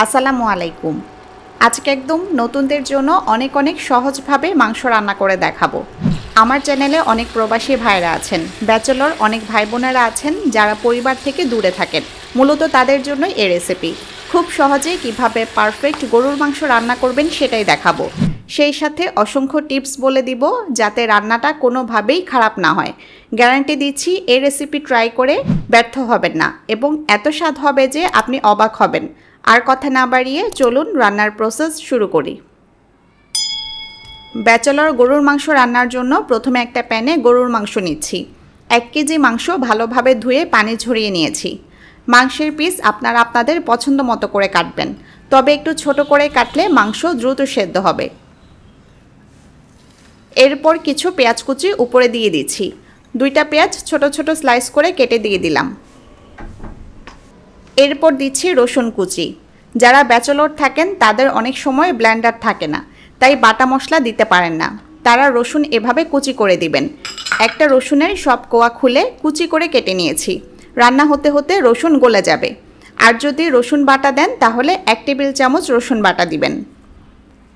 আসসালামু আলাইকুম। আজকে একদম নতুনদের জন্য অনেক অনেক সহজভাবে মাংস রান্না করে দেখাবো। আমার চ্যানেলে অনেক প্রবাসী ভাইরা আছেন, ব্যাচেলর অনেক ভাই বোনেরা আছেন যারা পরিবার থেকে দূরে থাকেন। মূলত তাদের জন্য এই রেসিপি। খুব সহজেই কিভাবে পারফেক্ট গরুর মাংস রান্না করবেন সেটাই দেখাবো। সেই সাথে অসংখ্য টিপস বলে দিব যাতে রান্নাটা কোনোভাবেই খারাপ না হয়। গ্যারান্টি দিচ্ছি এই রেসিপি ট্রাই করে ব্যর্থ হবেন না এবং এত স্বাদ হবে যে আপনি অবাক হবেন। আর কথা না বাড়িয়ে চলুন রান্নার প্রসেস শুরু করি। ব্যাচেলর গরুর মাংস রান্নার জন্য প্রথমে একটা প্যানে গরুর মাংস নিচ্ছি। 1 কেজি মাংস ভালোভাবে ধুয়ে পানি ঝরিয়ে নিয়েছি। মাংসের পিস আপনারা আপনাদের পছন্দ মতো করে কাটবেন, তবে একটু ছোট করে কাটলে মাংস দ্রুত সেদ্ধ হবে। এরপর কিছু পেঁয়াজ কুচি উপরে দিয়ে দিচ্ছি। 2টা পেঁয়াজ ছোট ছোট স্লাইস করে কেটে দিয়ে দিলাম। এরপর দিচ্ছি রসুন কুচি। যারা ব্যাচেলর থাকেন তাদের অনেক সময় ব্লেন্ডার থাকে না, তাই বাটা মশলা দিতে পারেন না। তারা রসুন এভাবে কুচি করে দিবেন। একটা রসুনের সব কোয়া খুলে কুচি করে কেটে নিয়েছি। রান্না হতে হতে রসুন গলে যাবে। আর যদি রসুন বাটা দেন তাহলে 1 টেবিল চামচ রসুন বাটা দিবেন।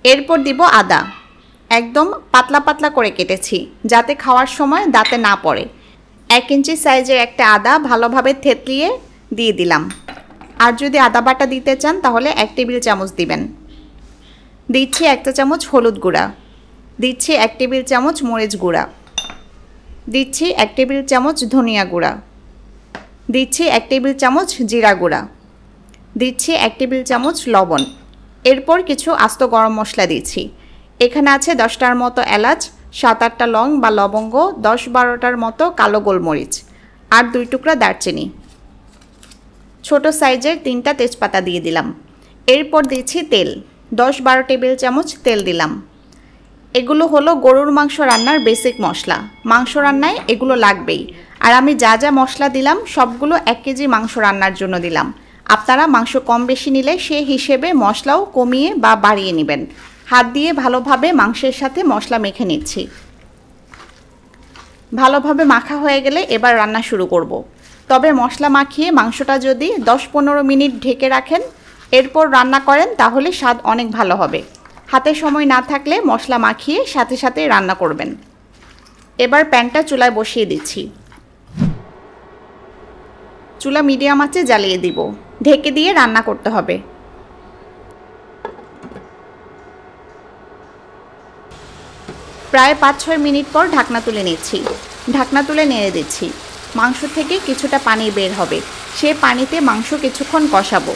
এরপর দিব আদা। একদম পাতলা পাতলা করে কেটেছি যাতে খাওয়ার সময় দাঁতে না পড়ে। 1 ইঞ্চি সাইজের একটা আদা ভালোভাবে থেতলিয়ে দিয়ে দিলাম। আর যদি আদা বাটা দিতে চান তাহলে 1 টেবিল চামচ দিবেন। দিচ্ছি 1 চা চামচ হলুদ গুঁড়া, দিচ্ছি 1 টেবিল চামচ মরিচ গুঁড়া, দিচ্ছি 1 টেবিল চামচ ধনিয়া গুঁড়া, দিচ্ছি 1 টেবিল চামচ জিরা গুঁড়া, দিচ্ছি 1 টেবিল চামচ লবণ। এরপর কিছু আস্ত গরম মশলা দিচ্ছি। এখানে আছে 10টার মতো এলাচ, 7-8টা লং বা লবঙ্গ, 10-12টার মতো কালো গোলমরিচ আর 2 টুকরা দারচিনি। ছোট সাইজের 3টা তেজপাতা দিয়ে দিলাম। এরপর দিচ্ছি তেল, 10-12 টেবিল চামচ তেল দিলাম। এগুলো হলো গরুর মাংস রান্নার বেসিক মশলা। মাংস রান্নায় এগুলো লাগবেই। আর আমি যা যা মশলা দিলাম সবগুলো 1 কেজি মাংস রান্নার জন্য দিলাম। আপনারা মাংস কম বেশি নিলে সেই হিসেবে মশলাও কমিয়ে বা বাড়িয়ে নেবেন। হাত দিয়ে ভালোভাবে মাংসের সাথে মশলা মেখে নিচ্ছি। ভালোভাবে মাখা হয়ে গেলে এবার রান্না শুরু করব। তবে মশলা মাখিয়ে মাংসটা যদি 10-15 মিনিট ঢেকে রাখেন এরপর রান্না করেন তাহলে স্বাদ অনেক ভালো হবে। হাতে সময় না থাকলে মশলা মাখিয়ে সাথে সাথে রান্না করবেন। এবার প্যানটা চুলায় বসিয়ে দিচ্ছি। চুলা মিডিয়াম আঁচে জ্বালিয়ে দিব। ঢেকে দিয়ে রান্না করতে হবে। প্রায় 5-6 মিনিট পর ঢাকনা তুলে নিচ্ছি। ঢাকনা তুলে নেড়ে দিচ্ছি। মাংস থেকে কিছুটা পানি বের হবে। সে পানিতে মাংস কিছুক্ষণ কষাবো।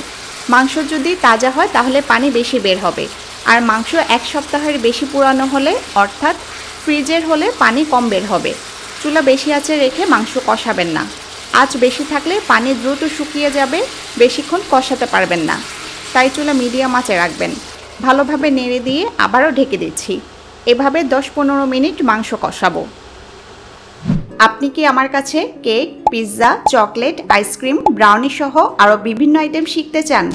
মাংস যদি তাজা হয় তাহলে পানি বেশি বের হবে। আর মাংস 1 সপ্তাহের বেশি পুরানো হলে অর্থাৎ ফ্রিজের হলে পানি কম বের হবে। চুলা বেশি আঁচে রেখে মাংস কষাবেন না। আঁচ বেশি থাকলে পানি দ্রুত শুকিয়ে যাবে, বেশিক্ষণ কষাতে পারবেন না। তাই চুলা মিডিয়াম আঁচে রাখবেন। ভালোভাবে নেড়ে দিয়ে আবারও ঢেকে দিচ্ছি। এভাবে 10-15 মিনিট মাংস কষাবো। আপনি কি আমার কাছে cake, pizza, chocolate, ice cream, brownie সহ আরও বিভিন্ন আইটেম শিখতে চান?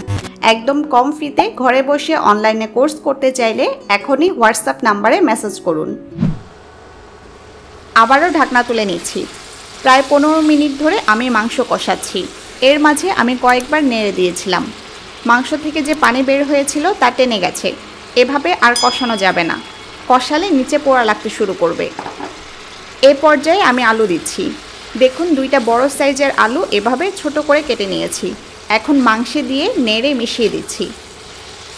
একদম কম ফিতে ঘরে বসে অনলাইনে কোর্স করতে চাইলে এখনই হোয়াটসঅ্যাপ নাম্বারে মেসেজ করুন। আবারও ঢাকনা তুলে নিচ্ছি। প্রায় 15 মিনিট ধরে আমি মাংস কষাচ্ছি। এর মাঝে আমি কয়েকবার নেড়ে দিয়েছিলাম। মাংস থেকে যে পানি বের হয়েছিল তা টেনে গেছে। এভাবে আর কষানো যাবে না। কষালে নিচে পোড়া লাগতে শুরু করবে। এ পর্যায়ে আমি আলু দিচ্ছি। দেখুন 2টা বড় সাইজের আলু এভাবে ছোট করে কেটে নিয়েছি। এখন মাংসে দিয়ে নেড়ে মিশিয়ে দিচ্ছি।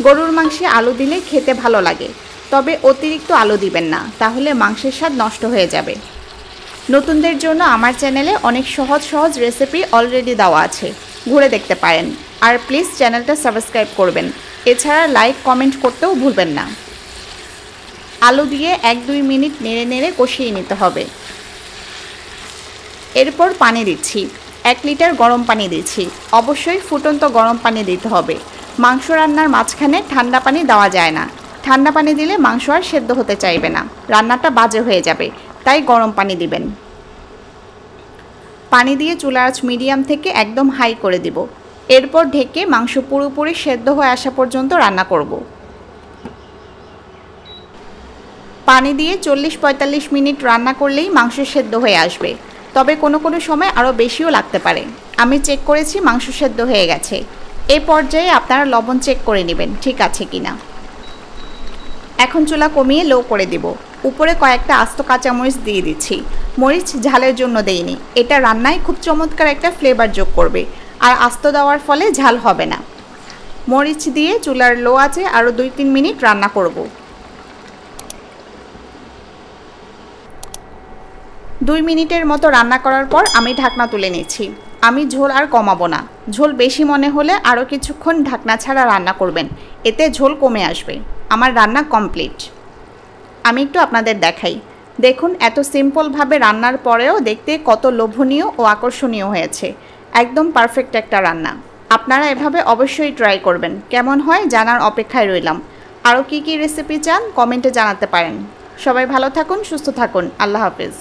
গরুর মাংসে আলু দিলে খেতে ভালো লাগে, তবে অতিরিক্ত আলু দিবেন না, তাহলে মাংসের স্বাদ নষ্ট হয়ে যাবে। নতুনদের জন্য আমার চ্যানেলে অনেক সহজ সহজ রেসিপি অলরেডি দেওয়া আছে, ঘুরে দেখতে পারেন। আর প্লিজ চ্যানেলটা সাবস্ক্রাইব করবেন। এছাড়া লাইক কমেন্ট করতেও ভুলবেন না। আলু দিয়ে 1-2 মিনিট নেড়ে নেড়ে কষিয়ে নিতে হবে। এরপর পানি দিচ্ছি। 1 লিটার গরম পানি দিচ্ছি। অবশ্যই ফুটন্ত গরম পানি দিতে হবে। মাংস রান্নার মাঝখানে ঠান্ডা পানি দেওয়া যায় না। ঠান্ডা পানি দিলে মাংস আর সেদ্ধ হতে চাইবে না, রান্নাটা বাজে হয়ে যাবে। তাই গরম পানি দিবেন। পানি দিয়ে চুলার আঁচ মিডিয়াম থেকে একদম হাই করে দিব। এরপর ঢেকে মাংস পুরোপুরি সেদ্ধ হয়ে আসা পর্যন্ত রান্না করব। পানি দিয়ে 40-45 মিনিট রান্না করলেই মাংস সেদ্ধ হয়ে আসবে। তবে কোনো কোনো সময় আরও বেশিও লাগতে পারে। আমি চেক করেছি মাংস সেদ্ধ হয়ে গেছে। এই পর্যায়ে আপনারা লবণ চেক করে নেবেন ঠিক আছে কিনা। এখন চুলা কমিয়ে লো করে দিব। উপরে কয়েকটা আস্ত কাঁচামরিচ দিয়ে দিচ্ছি। মরিচ ঝালের জন্য দেইনি, এটা রান্নায় খুব চমৎকার একটা ফ্লেভার যোগ করবে, আর আস্ত দেওয়ার ফলে ঝাল হবে না। মরিচ দিয়ে চুলার লো আঁচে আরও 2-3 মিনিট রান্না করব। 2 মিনিটের মতো রান্না করার পর আমি ঢাকনা তুলে নিচ্ছি। আমি ঝোল আর কমাবো না। ঝোল বেশি মনে হলে আরও কিছুক্ষণ ঢাকনা ছাড়া রান্না করবেন, এতে ঝোল কমে আসবে। আমার রান্না কমপ্লিট। আমি একটু আপনাদের দেখাই। দেখুন এত সিম্পলভাবে রান্নার পরেও দেখতে কত লোভনীয় ও আকর্ষণীয় হয়েছে। একদম পারফেক্ট একটা রান্না। আপনারা এভাবে অবশ্যই ট্রাই করবেন। কেমন হয় জানার অপেক্ষায় রইলাম। আরও কী কী রেসিপি চান কমেন্টে জানাতে পারেন। সবাই ভালো থাকুন, সুস্থ থাকুন। আল্লাহ হাফেজ।